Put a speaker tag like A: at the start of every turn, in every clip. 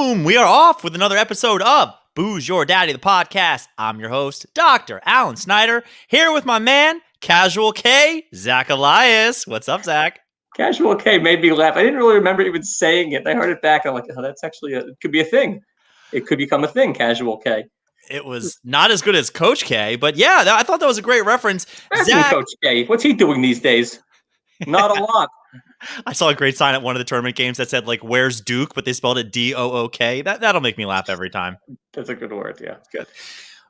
A: Boom! We are off with another episode of Booze Your Daddy, the podcast. I'm your host, Dr. Alan Snyder, here with my man, Casual K, Zach Elias. What's up, Zach?
B: Casual K made me laugh. I didn't really remember even saying it. I heard it back. I'm like, oh, that's actually it could be a thing. It could become a thing, Casual K.
A: It was not as good as Coach K, but yeah, I thought that was a great reference.
B: Zach, Coach K, what's he doing these days? Not a lot.
A: I saw a great sign at one of the tournament games that said, like, where's Duke? But they spelled it D-O-O-K. That'll make me laugh every time.
B: That's a good word, yeah. Good.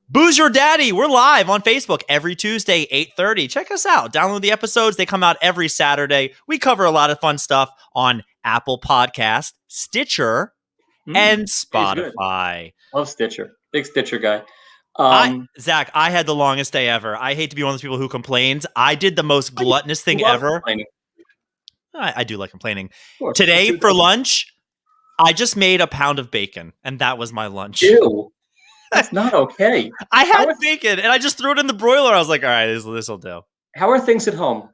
A: Booze Your Daddy. We're live on Facebook every Tuesday, 8:30. Check us out. Download the episodes. They come out every Saturday. We cover a lot of fun stuff on Apple Podcast, Stitcher, and Spotify.
B: Love Stitcher. Big Stitcher guy.
A: Zach, I had the longest day ever. I hate to be one of those people who complains. I did the most gluttonous thing ever. I do like complaining. Today for lunch, I just made a pound of bacon, and that was my lunch.
B: Ew. That's not okay.
A: I had bacon, and I just threw it in the broiler. I was like, all right, this will do.
B: How are things at home?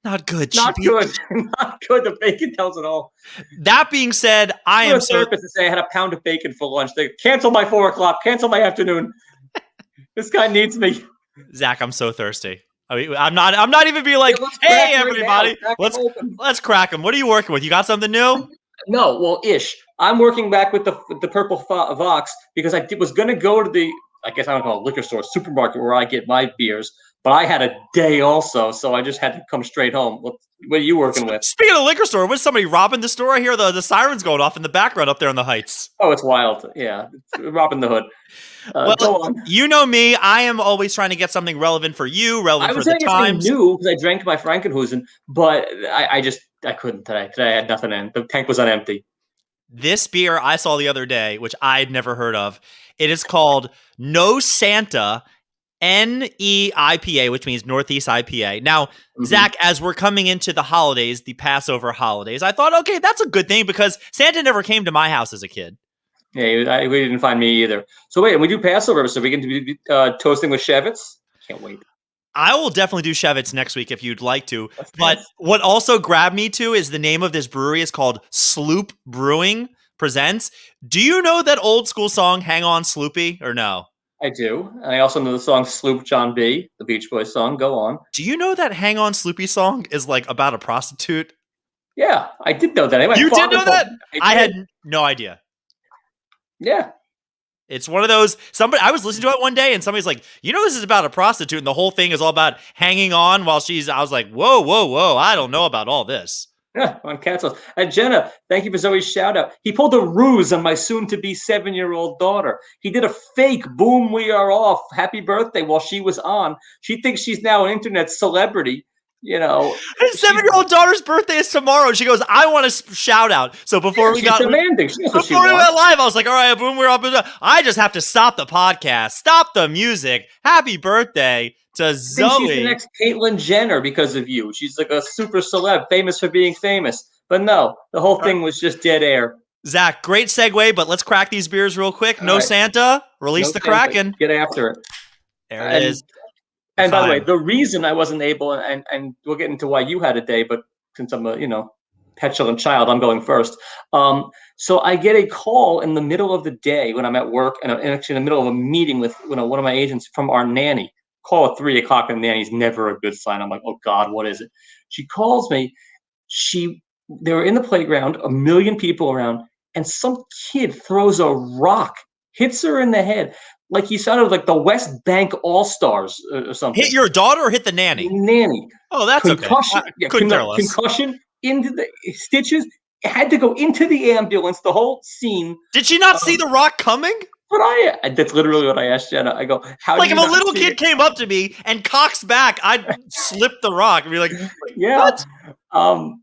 A: Not good.
B: Not good. Not good. The bacon tells it all.
A: That being said, I am so...
B: therapist to say I had a pound of bacon for lunch. They cancel my 4 o'clock. Cancel my afternoon. This guy needs me.
A: Zach, I'm so thirsty. I mean, I'm not even being like, hey, everybody, let's crack them. What are you working with? You got something new?
B: No, well, ish. I'm working back with the Purple Vox because I was going to go to the, I guess I don't call it liquor store, supermarket where I get my beers, but I had a day also, so I just had to come straight home. What are you working with?
A: Speaking of liquor store, was somebody robbing the store? I hear the sirens going off in the background up there on the heights.
B: Oh, it's wild. Yeah, it's robbing the hood.
A: Well, go on. You know me. I am always trying to get something relevant for you, relevant for the times.
B: I was saying new because I drank my Frankenhusen, but I couldn't today. Today I had nothing in. The tank was on empty.
A: This beer I saw the other day, which I'd never heard of, it is called No Santa NEIPA, which means Northeast IPA. Now, Zach, as we're coming into the holidays, the Passover holidays, I thought, okay, that's a good thing because Santa never came to my house as a kid.
B: Yeah, we didn't find me either. So wait, and we do Passover, so we can be toasting with Shevitz? Can't wait.
A: I will definitely do Shevitz next week if you'd like to. But what also grabbed me to is the name of this brewery is called Sloop Brewing Presents. Do you know that old school song, Hang On Sloopy, or no?
B: I do. And I also know the song Sloop John B., the Beach Boys song. Go on.
A: Do you know that Hang On Sloopy song is like about a prostitute?
B: Yeah, I did know that.
A: You did know that? I had no idea.
B: Yeah.
A: It's one of those, I was listening to it one day and somebody's like, you know, this is about a prostitute and the whole thing is all about hanging on while I was like, whoa, I don't know about all this.
B: Yeah, on Cancel. And Jenna, thank you for Zoe's shout out. He pulled a ruse on my soon to be 7-year-old daughter. He did a fake boom, we are off, happy birthday while she was on. She thinks she's now an internet celebrity. You know,
A: his 7-year-old daughter's birthday is tomorrow. She goes, I want a shout out. So before we went live, I was like, all right, boom, we're up. I just have to stop the podcast, stop the music. Happy birthday to Zoe.
B: She's the next Caitlyn Jenner because of you. She's like a super celeb, famous for being famous. But no, the whole thing was just dead air.
A: Zach, great segue, but let's crack these beers real quick. No Santa, release the Kraken.
B: Get after it.
A: There it is.
B: And by the way, the reason I wasn't able, and we'll get into why you had a day, but since I'm a, petulant child, I'm going first. So I get a call in the middle of the day when I'm at work and I'm actually in the middle of a meeting with one of my agents from our nanny. Call at 3 o'clock and nanny's never a good sign. I'm like, oh God, what is it? She calls me. They were in the playground, a million people around, and some kid throws a rock, hits her in the head. Like he sounded like the West Bank All-Stars or something.
A: Hit your daughter or hit the nanny?
B: Nanny.
A: Oh, that's
B: concussion,
A: okay.
B: Concussion into the stitches. It had to go into the ambulance, the whole scene.
A: Did she not see the rock coming?
B: But that's literally what I asked Jenna. I go, how
A: like if a little kid came up to me and cocks back, I'd slip the rock and be like,
B: yeah. What?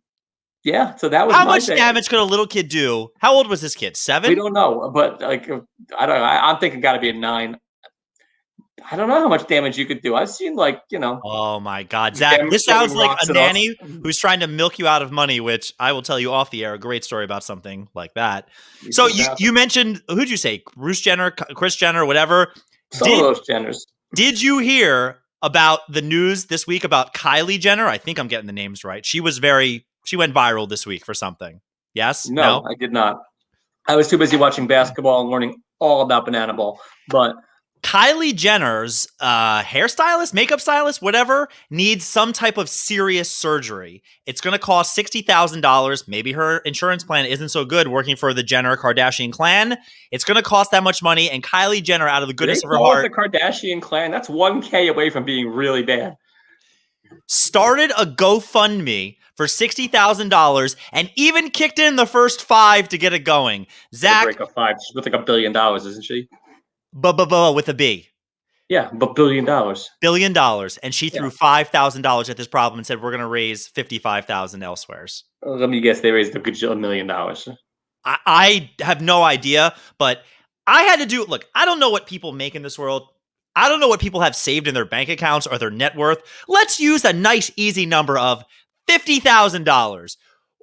B: Yeah, so that was
A: how much damage could a little kid do? How old was this kid? 7?
B: We don't know, but like I don't know. I'm thinking got to be a 9. I don't know how much damage you could do. I've seen
A: Oh my God, Zach! This sounds like a nanny who's trying to milk you out of money. Which I will tell you off the air. A great story about something like that. So you mentioned, who'd you say? Bruce Jenner, Kris Jenner, whatever.
B: Some of those Jenners.
A: Did you hear about the news this week about Kylie Jenner? I think I'm getting the names right. She went viral this week for something. Yes?
B: No, I did not. I was too busy watching basketball and learning all about banana ball. But
A: Kylie Jenner's hairstylist, makeup stylist, whatever, needs some type of serious surgery. It's going to cost $60,000. Maybe her insurance plan isn't so good working for the Jenner Kardashian clan. It's going to cost that much money. And Kylie Jenner, out of the goodness of her heart,
B: the Kardashian clan, that's $1,000 away from being really bad.
A: Started a GoFundMe for $60,000 and even kicked in the first $5 to get it going. Zach,
B: break up $5. She's worth like $1 billion, isn't she?
A: With a B.
B: Yeah, but $1 billion. $1
A: billion. And she threw $5,000 at this problem and said, we're going to raise $55,000 elsewhere.
B: Let me guess, they raised $1 million.
A: I have no idea, but I had to do, look, I don't know what people make in this world. I don't know what people have saved in their bank accounts or their net worth. Let's use a nice, easy number of $50,000.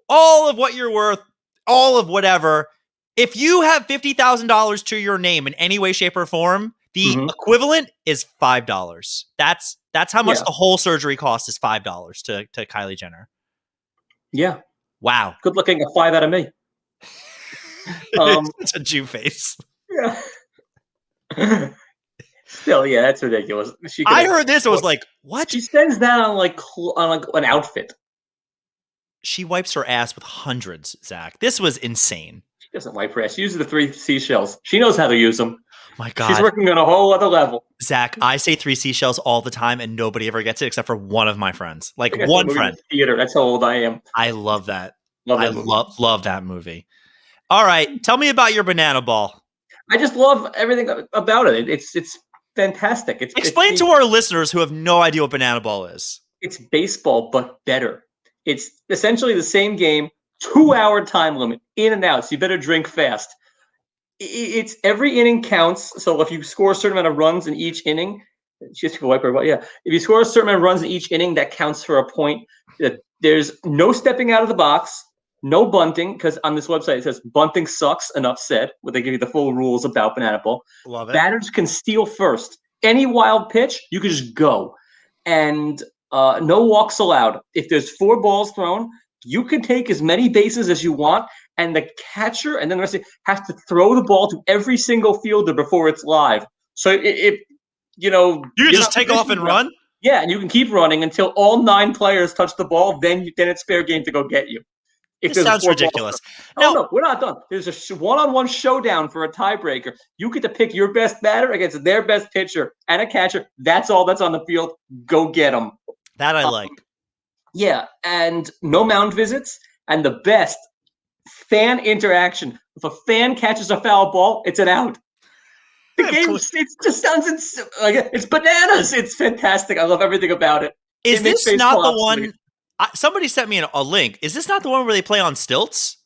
A: All of what you're worth, all of whatever. If you have $50,000 to your name in any way, shape, or form, the equivalent is $5. That's how much the whole surgery cost is $5 to Kylie Jenner.
B: Yeah.
A: Wow.
B: Good looking, a 5 out of me.
A: It's a Jew face.
B: Yeah. Still, yeah, that's ridiculous.
A: I heard this. I was like, what?
B: She spends that on an outfit.
A: She wipes her ass with hundreds, Zach. This was insane.
B: She doesn't wipe her ass. She uses the 3 seashells. She knows how to use them.
A: My God.
B: She's working on a whole other level.
A: Zach, I say 3 seashells all the time, and nobody ever gets it except for one of my friends. Like one friend.
B: Theater. That's how old I am.
A: I love that. Love that movie. All right. Tell me about your banana ball.
B: I just love everything about it. It's fantastic.
A: Explain to our listeners who have no idea what banana ball is.
B: It's baseball, but better. It's essentially the same game, 2-hour time limit, in and out. So you better drink fast. It's every inning counts. So if you score a certain amount of runs in each inning, just to wipe her butt. Yeah, if you score a certain amount of runs in each inning, that counts for a point. There's no stepping out of the box, no bunting, because on this website it says bunting sucks. Enough said. Where they give you the full rules about banana ball.
A: Love it.
B: Batters can steal first. Any wild pitch, you can just go, and no walks allowed. If there's 4 balls thrown, you can take as many bases as you want, and the catcher and then the rest of it have to throw the ball to every single fielder before it's live. So if you
A: just take off and run.
B: Yeah, and you can keep running until all 9 players touch the ball. Then it's fair game to go get you.
A: This sounds ridiculous.
B: No, we're not done. There's a one-on-one showdown for a tiebreaker. You get to pick your best batter against their best pitcher and a catcher. That's all that's on the field. Go get them.
A: That I like.
B: Yeah, and no mound visits. And the best, fan interaction. If a fan catches a foul ball, it's an out. The game, it just sounds it's bananas. It's fantastic. I love everything about it.
A: Is this not the one? Somebody sent me a link. Is this not the one where they play on stilts?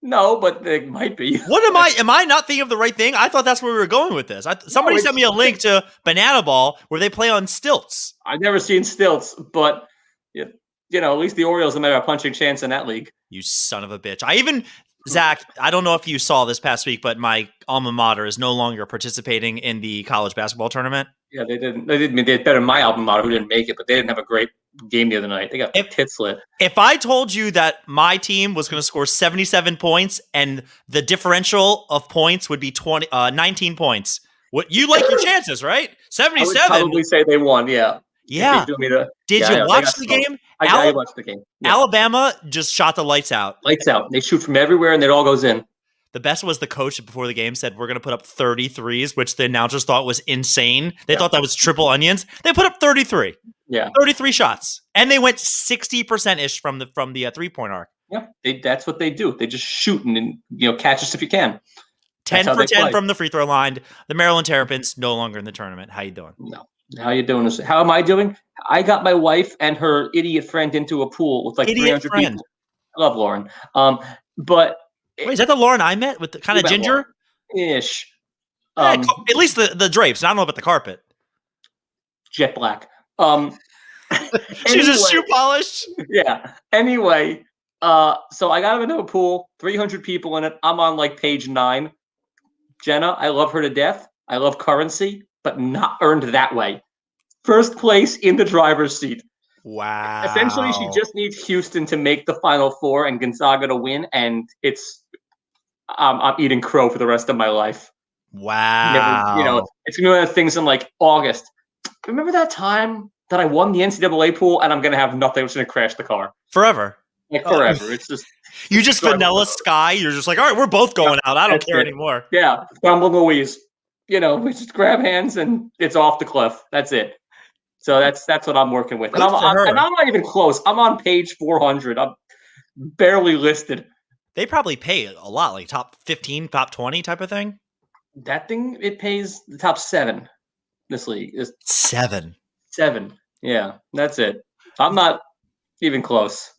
B: No, but it might be.
A: What am I? Am I not thinking of the right thing? I thought that's where we were going with this. Somebody sent me a link to Banana Ball where they play on stilts.
B: I've never seen stilts, but at least the Orioles have made a punching chance in that league.
A: You son of a bitch! Zach, I don't know if you saw this past week, but my alma mater is no longer participating in the college basketball tournament.
B: Yeah, they didn't. They did better than my alma mater, who didn't make it, but they didn't have a great game the other night. They got tits lit.
A: If I told you that my team was going to score 77 points and the differential of points would be 19 points, you like your chances, right? 77.
B: I would probably say they won. Yeah.
A: Yeah. Did you watch the game?
B: I watched the game.
A: Yeah. Alabama just shot the lights out.
B: Lights out. They shoot from everywhere, and it all goes in.
A: The best was the coach before the game said, we're going to put up 33s, which the announcers thought was insane. They thought that was triple onions. They put up 33.
B: Yeah.
A: 33 shots. And they went 60%-ish from the 3-point arc.
B: Yeah. That's what they do. They just shoot and catch us if you can.
A: 10 for 10 from the free throw line. The Maryland Terrapins no longer in the tournament. How you doing?
B: No. How you doing? How am I doing? I got my wife and her idiot friend into a pool with like 300 people. I love Lauren. But
A: wait, is that the Lauren I met with the kind of ginger?
B: Ish.
A: At least the drapes. I don't know about the carpet.
B: Jet black.
A: She's a shoe polish.
B: Yeah. Anyway, so I got him into a pool, 300 people in it. I'm on like page 9. Jenna, I love her to death. I love currency, but not earned that way. First place in the driver's seat.
A: Wow.
B: Essentially, she just needs Houston to make the Final Four and Gonzaga to win, and I'm eating crow for the rest of my life.
A: Wow.
B: Never, it's gonna be one of the things in like August. Remember that time that I won the NCAA pool and I'm gonna have nothing. I'm just gonna crash the car
A: forever.
B: Like forever. It's just
A: you just vanilla sky. You're just like, all right, we're both going out. I don't care anymore.
B: Yeah, Bumble Louise. We just grab hands and it's off the cliff. That's it. So that's what I'm working with. And I'm not even close. I'm on page 400. I'm barely listed.
A: They probably pay a lot, like top 15, top 20 type of thing.
B: That thing, it pays the top 7. This league is
A: 7.
B: Yeah, that's it. I'm not even close.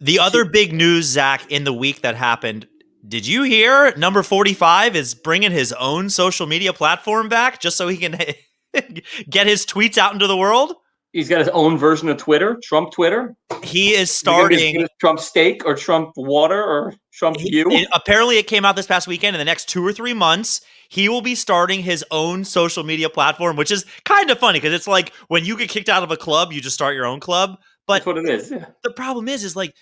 A: The other big news, Zach, in the week that happened, did you hear number 45 is bringing his own social media platform back just so he can get his tweets out into the world?
B: He's got his own version of Twitter, Trump Twitter.
A: He is starting
B: Trump steak or Trump water or Trump you.
A: Apparently, it came out this past weekend. In the next 2 or 3 months, he will be starting his own social media platform, which is kind of funny because it's like when you get kicked out of a club, you just start your own club. But
B: that's what it is. Yeah.
A: The problem is like,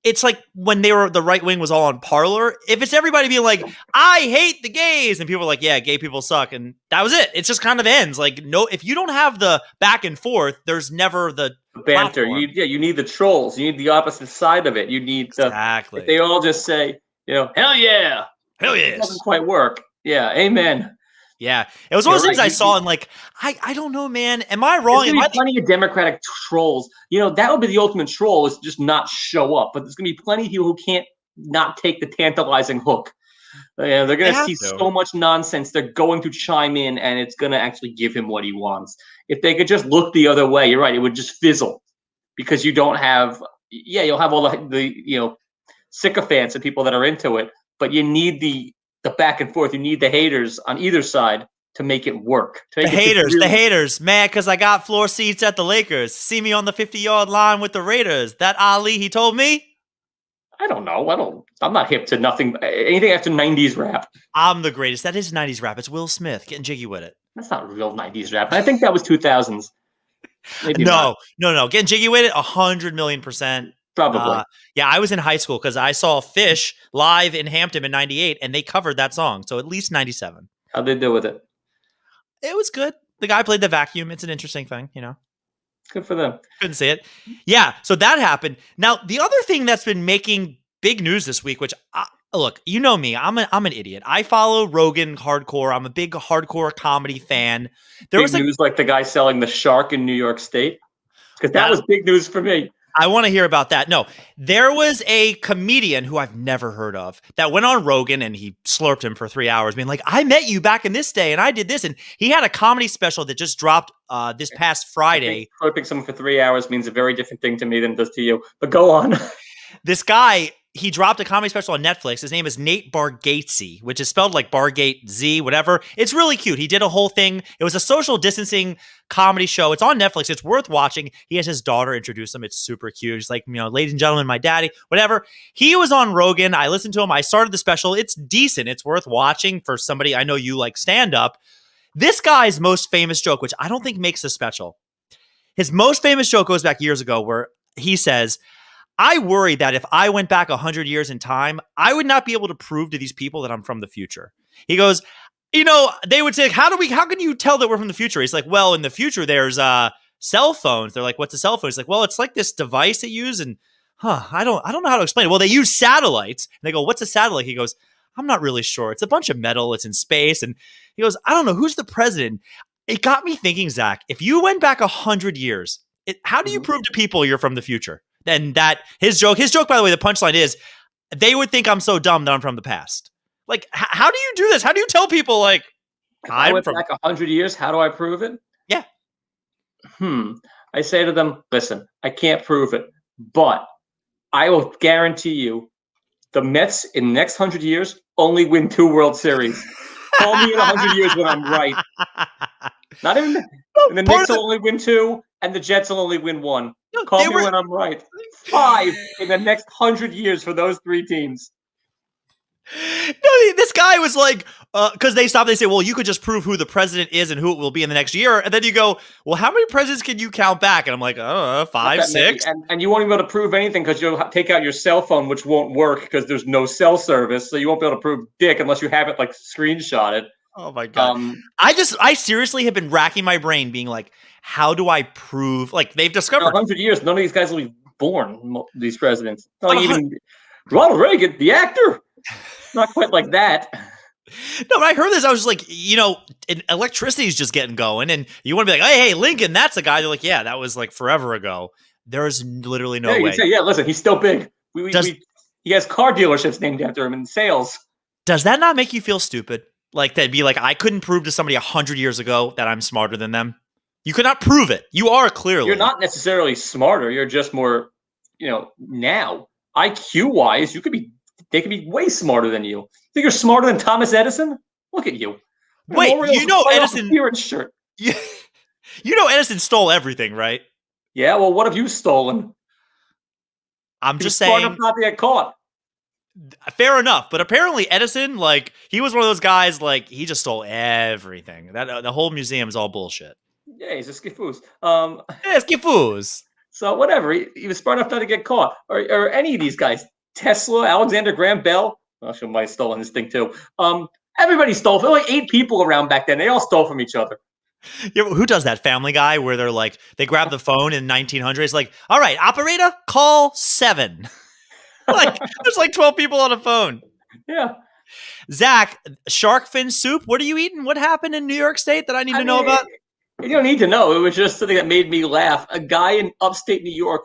A: it's like when the right wing was all on Parler. If it's everybody being like, I hate the gays, and people are like, yeah, gay people suck, and that was it. It just kind of ends. Like, no, if you don't have the back and forth, there's never the
B: banter. You need the trolls. You need the opposite side of it. You need
A: exactly.
B: If they all just say, hell yeah,
A: it
B: doesn't quite work. Yeah, amen.
A: Yeah, it was one of those things I saw and like, I don't know, man. Am I wrong?
B: There's gonna be plenty of Democratic trolls. That would be the ultimate troll, is just not show up. But there's gonna be plenty of people who can't not take the tantalizing hook. They're gonna see so much nonsense. They're going to chime in, and it's gonna actually give him what he wants. If they could just look the other way, you're right, it would just fizzle, because you don't have. Yeah, you'll have all the sycophants and people that are into it, but you need the back and forth. You need the haters on either side to make it work.
A: The haters, man, because I got floor seats at the Lakers. See me on the 50-yard line with the Raiders. That Ali, he told me.
B: I don't know. I'm not hip to nothing. Anything after 90s rap.
A: I'm the greatest. That is 90s rap. It's Will Smith getting jiggy with it.
B: That's not real 90s rap. I think that was 2000s.
A: Maybe no. Getting jiggy with it, 100,000,000%.
B: Probably.
A: Yeah, I was in high school because I saw Fish live in Hampton in 98, and they covered that song. So at least 97.
B: How'd they do with it?
A: It was good. The guy played the vacuum. It's an interesting thing,
B: Good for them.
A: Couldn't see it. Yeah, so that happened. Now, the other thing that's been making big news this week, which, look, you know me. I'm an idiot. I follow Rogan hardcore. I'm a big hardcore comedy fan.
B: There was news like the guy selling the shark in New York State? Because that was big news for me.
A: I want to hear about that. No, there was a comedian who I've never heard of that went on Rogan, and he slurped him for 3 hours being like, I met you back in this day and I did this. And he had a comedy special that just dropped this past Friday.
B: Slurping someone for 3 hours means a very different thing to me than it does to you. But go on.
A: This guy, he dropped a comedy special on Netflix. His name is Nate Bargatzi, which is spelled like Bargate Z, whatever. It's really cute. He did a whole thing. It was a social distancing comedy show. It's on Netflix. It's worth watching. He has his daughter introduce him. It's super cute. He's like, ladies and gentlemen, my daddy, whatever. He was on Rogan. I listened to him. I started the special. It's decent. It's worth watching for somebody. I know you like stand-up. This guy's most famous joke, which I don't think makes the special. His most famous joke goes back years ago where he says, I worry that if I went back 100 years in time, I would not be able to prove to these people that I'm from the future. He goes, they would say, how can you tell that we're from the future? He's like, well, in the future, there's cell phones. They're like, what's a cell phone? He's like, well, it's like this device they use. And I don't know how to explain it. Well, they use satellites. And they go, what's a satellite? He goes, I'm not really sure. It's a bunch of metal. It's in space. And he goes, I don't know. Who's the president? It got me thinking, Zach, if you went back 100 years, how do you prove to people you're from the future? And that his joke, by the way, the punchline is they would think I'm so dumb that I'm from the past. Like, how do you do this? How do you tell people like
B: I went back 100 years? How do I prove it?
A: Yeah.
B: I say to them, listen, I can't prove it, but I will guarantee you the Mets in the next 100 years only win 2 World Series. Call me in 100 years when I'm right. Not even and the Knicks will only win 2, and the Jets will only win 1. Call me when I'm right. 5 in the next 100 years for those 3 teams.
A: No, this guy was like, Because they stop, they say, well, you could just prove who the president is and who it will be in the next year. And then you go, well, how many presidents can you count back? And I'm like, 5, 6.
B: And you won't even be able to prove anything because you'll take out your cell phone, which won't work because there's no cell service. So you won't be able to prove dick unless you have it like screenshotted.
A: Oh my God. I seriously have been racking my brain being like, how do I prove, like they've discovered
B: 100 years, none of these guys will be born, these presidents. Not like even Ronald Reagan, the actor. Not quite like that.
A: No, when I heard this, I was just like, electricity is just getting going, and you want to be like, hey, Lincoln, that's the guy. They're like, yeah, that was like forever ago. There's literally no way.
B: You say, listen, he's still big. He has car dealerships named after him in sales.
A: Does that not make you feel stupid? Like, that'd be like, I couldn't prove to somebody 100 years ago that I'm smarter than them. You could not prove it. You are clearly.
B: You're not necessarily smarter. You're just more, now. IQ-wise, they could be way smarter than you. Think you're smarter than Thomas Edison? Look at you.
A: Wait, Edison. Shirt. Edison stole everything, right?
B: Yeah, well, what have you stolen?
A: I'm just saying.
B: Smart enough not to get caught.
A: Fair enough, but apparently Edison, like, he was one of those guys, like, he just stole everything. That the whole museum is all bullshit.
B: Yeah, he's a skifoos.
A: Skifoos.
B: So whatever, he was smart enough not to get caught, or any of these guys. Tesla, Alexander Graham Bell. Well, she might have stolen his thing too. Everybody stole. There were like 8 people around back then. They all stole from each other.
A: Yeah, who does that? Family Guy, where they're like, they grab the phone in 1900s, like, all right, operator, call 7. Like, there's like 12 people on a phone.
B: Yeah.
A: Zach, shark fin soup. What are you eating? What happened in New York State that I need to know about?
B: You don't need to know. It was just something that made me laugh. A guy in upstate New York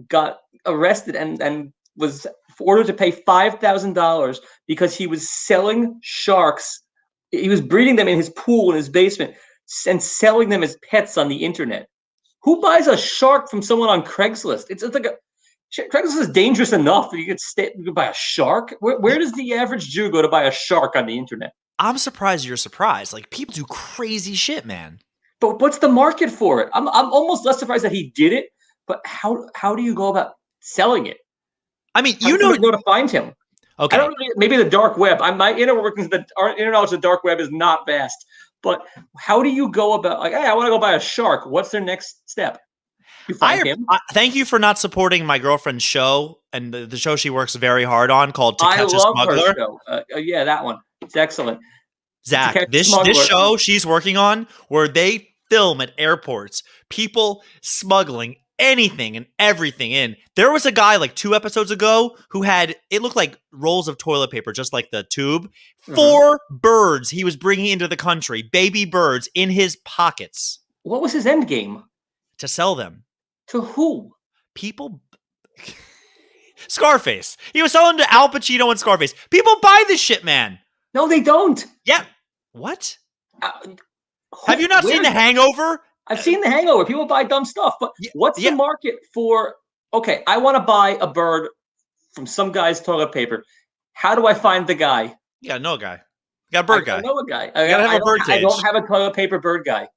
B: got arrested and was ordered to pay $5,000 because he was selling sharks. He was breeding them in his pool in his basement and selling them as pets on the internet. Who buys a shark from someone on Craigslist? It's like Craigslist is dangerous enough. You could buy a shark. Where does the average Jew go to buy a shark on the internet?
A: I'm surprised you're surprised. Like, people do crazy shit, man.
B: But what's the market for it? I'm almost less surprised that he did it. But how do you go about selling it?
A: I mean,
B: how to find him.
A: Okay.
B: I don't really, maybe the dark web. My inner workings, our inner knowledge of the dark web is not vast. But how do you go about, like, hey, I want to go buy a shark. What's their next step? You find him.
A: Thank you for not supporting my girlfriend's show and the show she works very hard on called To Catch a Smuggler.
B: Her show. Yeah, that one. It's excellent.
A: Zach, this show she's working on where they film at airports, people smuggling anything and everything in. There was a guy like 2 episodes ago who had, it looked like rolls of toilet paper, just like the tube. 4 birds he was bringing into the country, baby birds in his pockets.
B: What was his end game?
A: To sell them.
B: To who?
A: People. Scarface. He was selling to Al Pacino and Scarface. People buy this shit, man.
B: No, they don't.
A: Yeah. What? Have you not seen The Hangover?
B: I've seen The Hangover. People buy dumb stuff. But what's the market for, okay, I want to buy a bird from some guy's toilet paper. How do I find the guy?
A: You got to know a guy. You got a bird guy.
B: I know a guy.
A: You got to have a bird cage.
B: I don't have a toilet paper bird guy.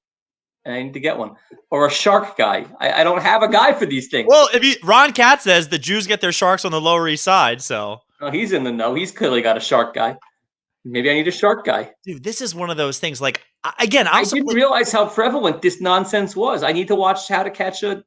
B: And I need to get one. Or a shark guy. I don't have a guy for these things.
A: Well, Ron Katz says the Jews get their sharks on the Lower East Side, so.
B: Oh, he's in the know. He's clearly got a shark guy. Maybe I need a shark guy.
A: Dude, this is one of those things. Like, again, I
B: didn't realize how prevalent this nonsense was. I need to watch How to Catch a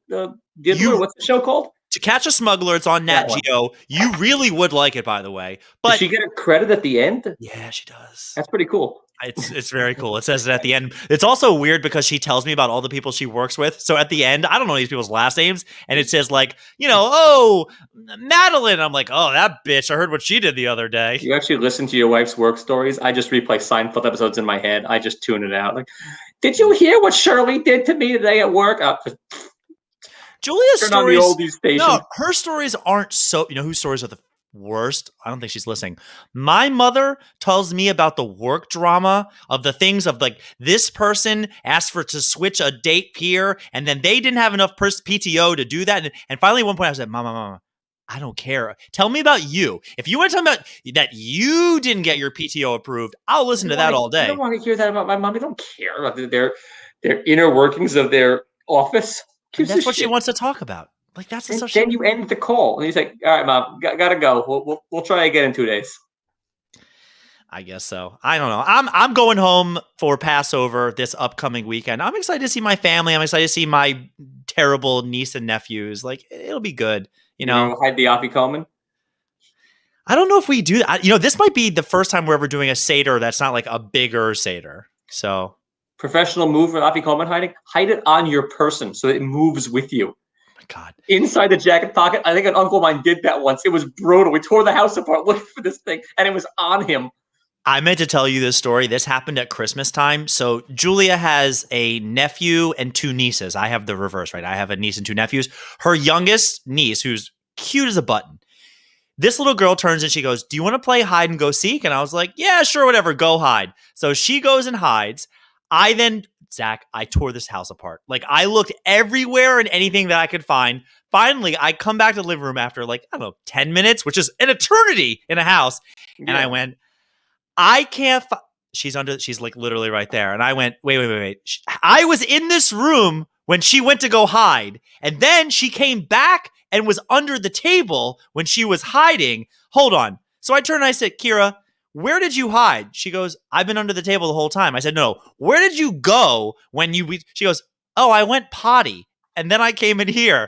B: Diddler. What's the show called?
A: To Catch a Smuggler. It's on Nat Geo. You really would like it, by the way. But
B: does she get a credit at the end?
A: Yeah, she does.
B: That's pretty cool.
A: It's very cool. It says it at the end. It's also weird because she tells me about all the people she works with. So at the end, I don't know these people's last names, and it says like, Madeline. I'm like, oh, that bitch. I heard what she did the other day.
B: You actually listen to your wife's work stories? I just replay Seinfeld episodes in my head. I just tune it out. Like, did you hear what Shirley did to me today at work?
A: Julia's stories.
B: No,
A: her stories aren't so. You know whose stories are the worst? I don't think she's listening. My mother tells me about the work drama of the things of like this person asked to switch a date here, and then they didn't have enough PTO to do that. And finally, at one point, I said, "Mama, I don't care. Tell me about you. If you want to tell me about that you didn't get your PTO approved, I'll listen to that all day."
B: I don't want to hear that about my mom. I don't care about their inner workings of their office.
A: That's what she wants to talk about. Like that's the stuff.
B: Then you end the call, and he's like, "All right, Mom, gotta go. We'll try again in 2 days."
A: I guess so. I don't know. I'm going home for Passover this upcoming weekend. I'm excited to see my family. I'm excited to see my terrible niece and nephews. Like, it'll be good. You know,
B: hide the afikoman.
A: I don't know if we do that. This might be the first time we're ever doing a Seder that's not like a bigger Seder. So
B: professional move with afikoman hiding. Hide it on your person so it moves with you.
A: God.
B: Inside the jacket pocket. I think an uncle of mine did that once. It was brutal. We tore the house apart looking for this thing, and it was on him.
A: I meant to tell you this story. This happened at Christmas time. So Julia has a nephew and 2 nieces. I have the reverse, right? I have a niece and 2 nephews. Her youngest niece, who's cute as a button, this little girl turns and she goes, "Do you want to play hide and go seek?" And I was like, "Yeah, sure, whatever, go hide." So she goes and hides. Zach, I tore this house apart. Like, I looked everywhere and anything that I could find. Finally, I come back to the living room after 10 minutes, which is an eternity in a house. Yeah. And I went, I can't she's like literally right there. And I went, wait. I was in this room when she went to go hide. And then she came back and was under the table when she was hiding. Hold on. So I turned and I said, "Kira, where did you hide?" She goes, "I've been under the table the whole time." I said, "No, where did you go when she goes, "Oh, I went potty. And then I came in here."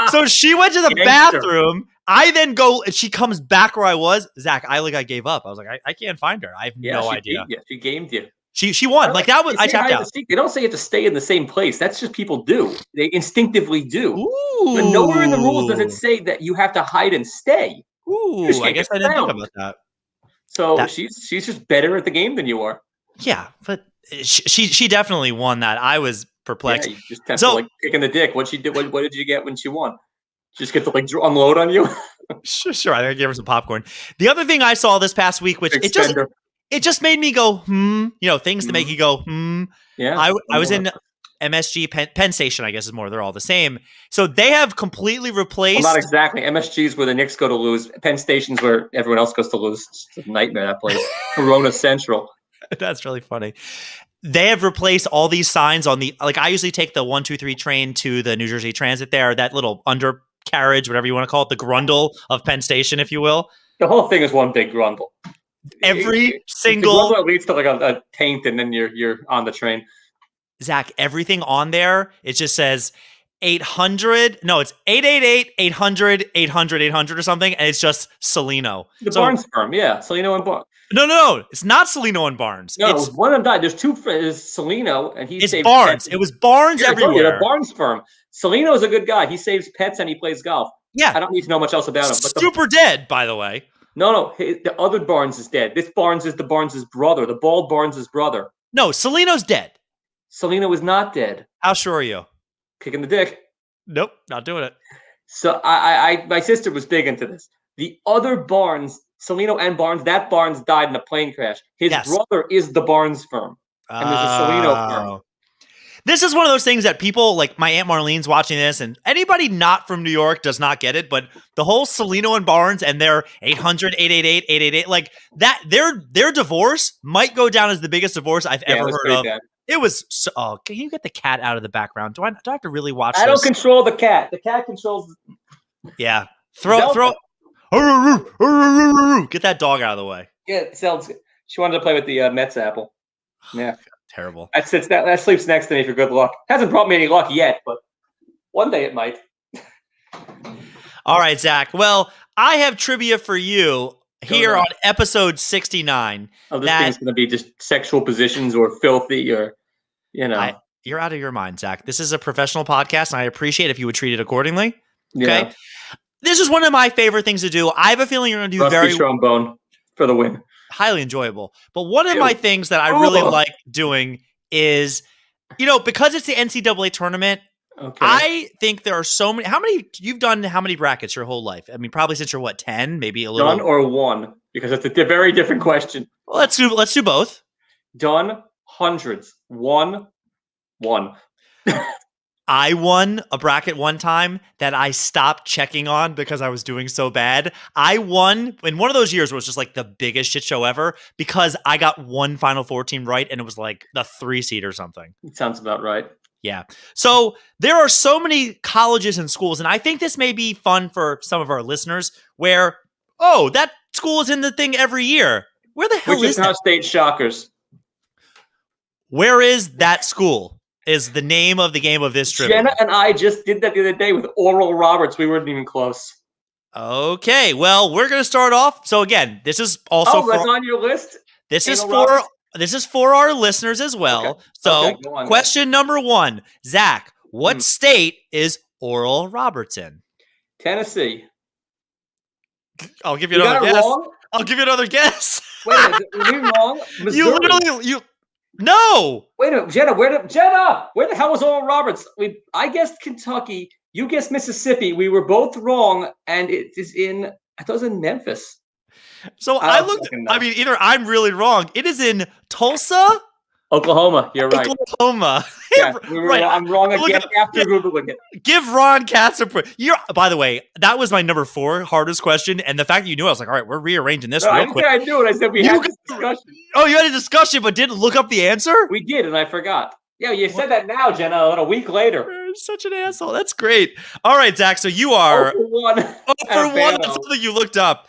A: So she went to the bathroom. I then go, and she comes back where I was. Zach, I gave up. I was like, I can't find her. I have no idea.
B: She gamed you.
A: She won. Like, that was, I tapped out.
B: They don't say you have to stay in the same place. That's just people do. They instinctively do.
A: Ooh.
B: But nowhere in the rules does it say that you have to hide and stay.
A: Ooh, I guess I didn't think about that.
B: So she's just better at the game than you are.
A: Yeah, but she definitely won that. I was perplexed.
B: Yeah, you just have to kicking the dick. What did you get when she won? Just get to unload on you?
A: Sure. I think I gave her some popcorn. The other thing I saw this past week, which it just made me go, things to make you go,
B: Yeah.
A: I was in MSG Penn Station, I guess is more. They're all the same. So they have completely replaced.
B: Well, not exactly. MSG's where the Knicks go to lose. Penn Station's where everyone else goes to lose. It's a nightmare, that place. Corona Central.
A: That's really funny. They have replaced all these signs on I usually take the 123 train to the New Jersey Transit there, that little undercarriage, whatever you want to call it, the grundle of Penn Station, if you will.
B: The whole thing is one big grundle.
A: Every single.
B: The grundle leads to a taint, and then you're on the train.
A: Zach, everything on there, it just says 800. No, it's 888-800-800-800 or something, and it's just Celino.
B: The Barnes firm, yeah. Celino and Barnes.
A: No. It's not Celino and Barnes.
B: No, one of them died. There's 2 friends, Celino, and he saved
A: Barnes.
B: Pets.
A: It was Barnes everywhere.
B: The Barnes firm. Celino is a good guy. He saves pets and he plays golf.
A: Yeah.
B: I don't need to know much else about him. But
A: super dead, by the way.
B: No. The other Barnes is dead. This Barnes is the Barnes' brother. The bald Barnes' brother.
A: No, Celino's dead.
B: Celino is not dead.
A: How sure are you?
B: Kicking the dick.
A: Nope, not doing it.
B: So my sister was big into this. The other Barnes, Celino and Barnes, that Barnes died in a plane crash. His brother is the Barnes firm. And there's a Celino firm.
A: This is one of those things that people, like my Aunt Marlene's watching this, and anybody not from New York does not get it, but the whole Celino and Barnes and their 800-888-888, like that, their divorce might go down as the biggest divorce I've ever heard of. Bad. It was so. Oh, can you get the cat out of the background? Do I have to really watch this?
B: I don't control the cat. The cat controls.
A: Yeah. Throw. Get that dog out of the way.
B: Yeah, it sounds good. She wanted to play with the Mets apple. Yeah.
A: Terrible.
B: That sleeps next to me for good luck. Hasn't brought me any luck yet, but one day it might.
A: All right, Zach. Well, I have trivia for you here on episode 69.
B: Oh, this thing's going to be just sexual positions or filthy or,
A: you're out of your mind, Zach. This is a professional podcast, and I appreciate if you would treat it accordingly. Okay. Yeah. This is one of my favorite things to do. I have a feeling you're going to do
B: Rusty trombone for the win.
A: Highly enjoyable. But one of my things that I really like doing is, because it's the NCAA tournament, I think there are so many. You've done how many brackets your whole life? I mean, probably since you're 10, maybe a little.
B: Done or one? Because it's a very different question.
A: Well, let's do both.
B: Done hundreds. One.
A: I won a bracket one time that I stopped checking on because I was doing so bad. I won in one of those years where it was just like the biggest shit show ever because I got one Final Four team right and it was like the 3 seed or something.
B: It sounds about right.
A: Yeah. So there are so many colleges and schools, and I think this may be fun for some of our listeners where, that school is in the thing every year. Where the hell is
B: Wichita
A: that?
B: State Shockers.
A: Where is that school? Is the name of the game of this trivia.
B: Jenna and I just did that the other day with Oral Roberts. We weren't even close.
A: Okay, well, we're going to start off. So again, this is also
B: that's on your list?
A: This is for our listeners as well.
B: Okay.
A: So, question number 1, Zach, what state is Oral Roberts in?
B: Tennessee.
A: I'll give you another guess. I'll give you another guess.
B: Wait a minute, are we wrong?
A: Missouri. No.
B: Wait a minute, Jenna, where the hell was Oral Roberts? I guessed Kentucky. You guessed Mississippi. We were both wrong, and it is in. I thought it was in Memphis.
A: So I looked. I mean, either I'm really wrong. It is in Tulsa,
B: Oklahoma. You're right.
A: Oklahoma.
B: Yeah, right. I'm wrong again after Googling it.
A: Give Ron Katz a point. By the way, that was my number 4 hardest question, and the fact that you knew, I was like, all right, we're rearranging this real quick.
B: I knew it. I said we had this discussion.
A: Oh, you had a discussion, but didn't look up the answer?
B: We did, and I forgot. Yeah, you said that now, Jenna, a week later.
A: You're such an asshole. That's great. All right, Zach, so you are
B: 0 for 1.
A: 0 for 1. That's something you looked up.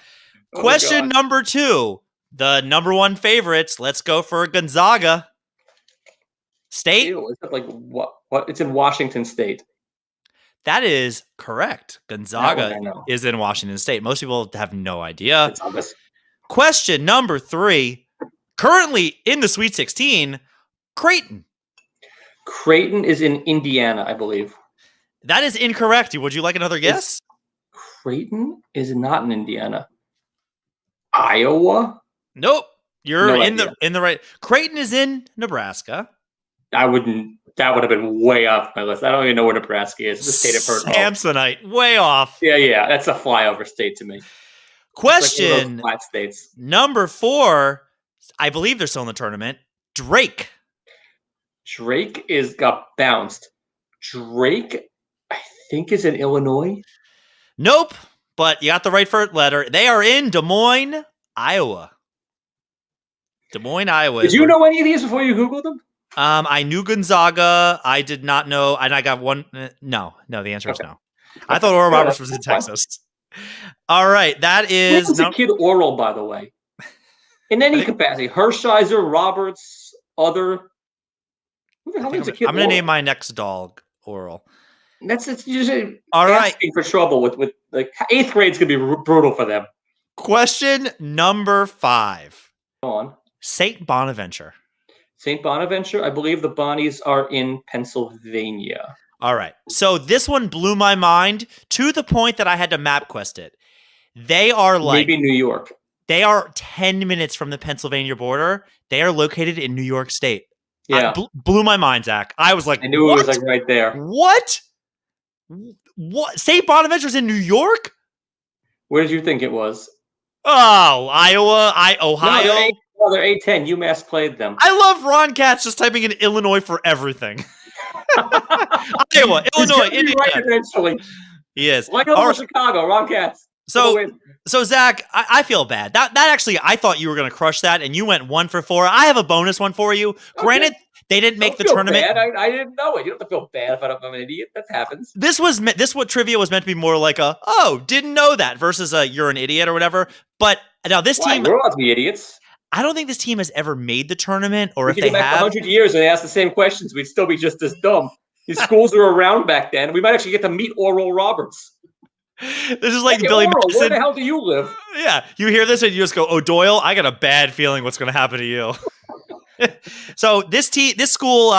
A: Question number 2. The number 1 favorites. Let's go for Gonzaga. State?
B: Ew, is it like what? It's in Washington State.
A: That is correct. Gonzaga is in Washington State. Most people have no idea.
B: It's obvious.
A: Question number 3. Currently in the Sweet 16, Creighton.
B: Creighton is in Indiana, I believe.
A: That is incorrect. Would you like another guess?
B: Creighton is not in Indiana. Iowa?
A: Nope. You're in the right. Creighton is in Nebraska.
B: That would have been way off my list. I don't even know where Nebraska is. It's the state of
A: Samsonite, way off.
B: Yeah. That's a flyover state to me.
A: Question
B: flat states.
A: Number 4. I believe they're still in the tournament. Drake.
B: Drake got bounced. Drake, I think, is in Illinois.
A: Nope, but you got the right first letter. They are in Des Moines, Iowa. Des Moines, Iowa.
B: Did you know any of these before you Googled them?
A: I knew Gonzaga. I did not know, and I got one. No. The answer is no. I thought Oral Roberts was in Texas. All right, that is.
B: Who's a kid Oral, by the way? In any capacity, Hershiser, Roberts, other.
A: I'm going to name my next dog Oral.
B: It's usually
A: all right
B: for trouble with like 8th grade's gonna be brutal for them.
A: Question number 5.
B: Go on.
A: St. Bonaventure.
B: St. Bonaventure. I believe the Bonnies are in Pennsylvania.
A: All right. So this one blew my mind to the point that I had to map quest it. They are
B: maybe New York.
A: They are 10 minutes from the Pennsylvania border. They are located in New York State.
B: Yeah.
A: Blew my mind, Zach. I was like,
B: I knew it was like right there.
A: What? St. Bonaventure's in New York?
B: Where did you think it was?
A: Oh, Iowa, Ohio.
B: No, they're A10. UMass played them.
A: I love Ron Katz just typing in Illinois for everything. Iowa, Illinois, Indiana.
B: Right eventually.
A: He is.
B: Like Chicago, Ron Katz.
A: So Zach, I feel bad. That actually, I thought you were going to crush that, and you went 1 for 4. I have a bonus one for you. Okay. Granted, they didn't make the tournament.
B: Bad. I didn't know it. You don't have to feel bad if I'm an idiot. That happens.
A: What trivia was meant to be more like didn't know that versus you're an idiot or whatever. But now this team,
B: we're allowed to be idiots.
A: I don't think this team has ever made the tournament, or if they
B: have.
A: have
B: 100 years and they ask the same questions, we'd still be just as dumb. These schools were around back then. We might actually get to meet Oral Roberts.
A: This is like Billy Madison.
B: Where the hell do you live?
A: Yeah, you hear this and you just go, "Oh, Doyle, I got a bad feeling what's going to happen to you." So this school,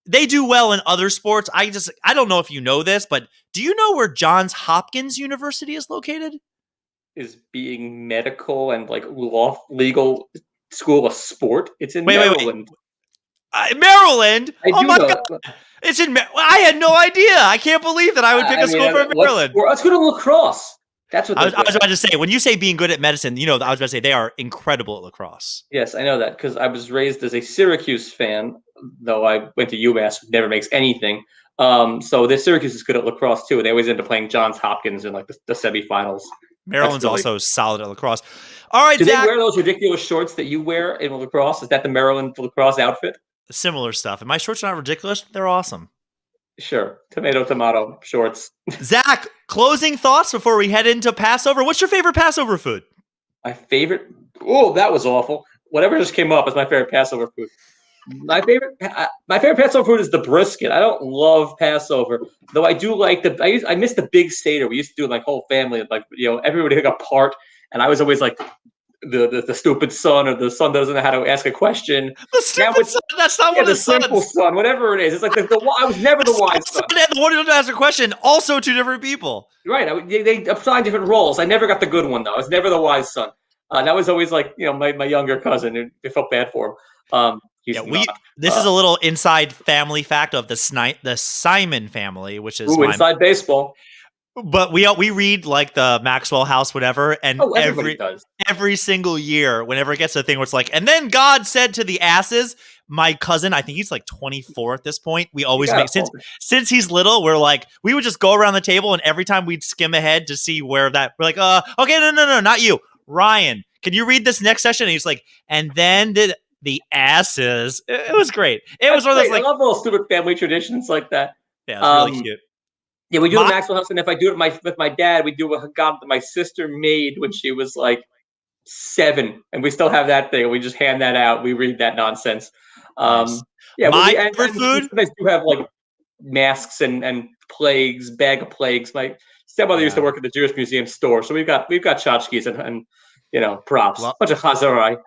A: they do well in other sports. I don't know if you know this, but do you know where Johns Hopkins University is located?
B: Is being medical and like legal school a sport? It's in Maryland.
A: Maryland?
B: Oh my God.
A: It's in. I had no idea. I can't believe that I would pick a school from Maryland.
B: Let's go to lacrosse. That's what
A: I was about to say. When you say being good at medicine, I was about to say they are incredible at lacrosse.
B: Yes, I know that because I was raised as a Syracuse fan, though I went to UMass, which never makes anything. So the Syracuse is good at lacrosse too. They always end up playing Johns Hopkins in like the semifinals.
A: Maryland's also solid at lacrosse. All right,
B: do
A: Zach,
B: they wear those ridiculous shorts that you wear in lacrosse? Is that the Maryland lacrosse outfit?
A: Similar stuff. And my shorts are not ridiculous. They're awesome.
B: Sure. Tomato shorts.
A: Zach, closing thoughts before we head into Passover. What's your favorite Passover food?
B: My favorite. Oh, that was awful. Whatever just came up is my favorite Passover food. My favorite Passover food is the brisket. I don't love Passover, though. I do like I miss the big Seder. We used to do it like whole family, like everybody took a part, and I was always like the stupid son, or the son doesn't know how to ask a question.
A: The stupid son. That's not one of the
B: simple son, whatever it is. It's like I was never the wise son.
A: And the one who doesn't ask a question, also two different people.
B: Right. They assigned different roles. I never got the good one though. I was never the wise son. That was always like my younger cousin. It felt bad for him.
A: This is a little inside family fact of the Simon family, which is
B: inside baseball.
A: But we read like the Maxwell House, whatever, and every single year, whenever it gets to a thing where it's like, and then God said to the asses, my cousin, I think he's like 24 at this point. We always make since he's little, we would just go around the table, and every time we'd skim ahead to see where we're like, okay, no, not you, Ryan. Can you read this next session? And he's like, and then did the asses. It was great. It was one of those
B: I love little stupid family traditions like that.
A: Yeah, it's really cute.
B: Yeah, we do it at Maxwell House, and if I do it with my dad, we do what my sister made when she was like 7, and we still have that thing. We just hand that out. We read that nonsense.
A: Nice.
B: Yeah,
A: my food.
B: We sometimes do have like masks and bag of plagues. My stepmother used to work at the Jewish Museum store, so we've got tchotchkes and props. A bunch of chazarai.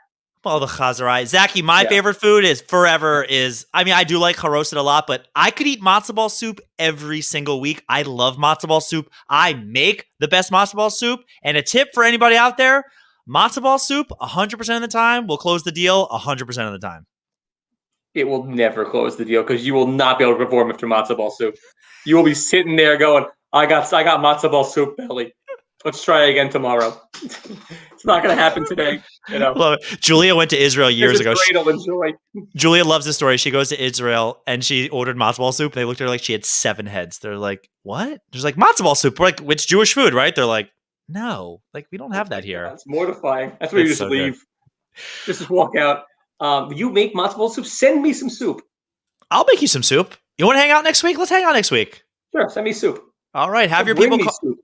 A: Well, the chazarai. Zachy, my favorite food I do like harosted a lot, but I could eat matzo ball soup every single week. I love matzo ball soup. I make the best matzo ball soup. And a tip for anybody out there, matzo ball soup 100% of the time will close the deal 100% of the time.
B: It will never close the deal because you will not be able to perform after matzo ball soup. You will be sitting there going, I got matzo ball soup belly. Let's try it again tomorrow. It's not going to happen today.
A: Julia went to Israel years ago.
B: Enjoy.
A: Julia loves this story. She goes to Israel and she ordered matzo ball soup. They looked at her like she had 7 heads. They're like, what? There's like matzo ball soup. We're like, it's Jewish food, right? They're like, no, like we don't have that here.
B: That's mortifying. That's where you just leave. Just walk out. You make matzo ball soup? Send me some soup.
A: I'll make you some soup. You want to hang out next week? Let's hang out next week.
B: Sure. Send me soup.
A: All right. Have your people soup.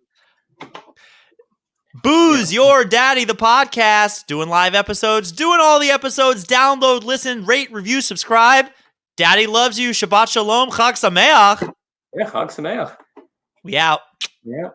A: Booze Your Daddy, the podcast, doing live episodes, doing all the episodes. Download, listen, rate, review, subscribe. Daddy loves you. Shabbat shalom. Chag sameach.
B: Yeah, Chag sameach.
A: We out.
B: Yeah.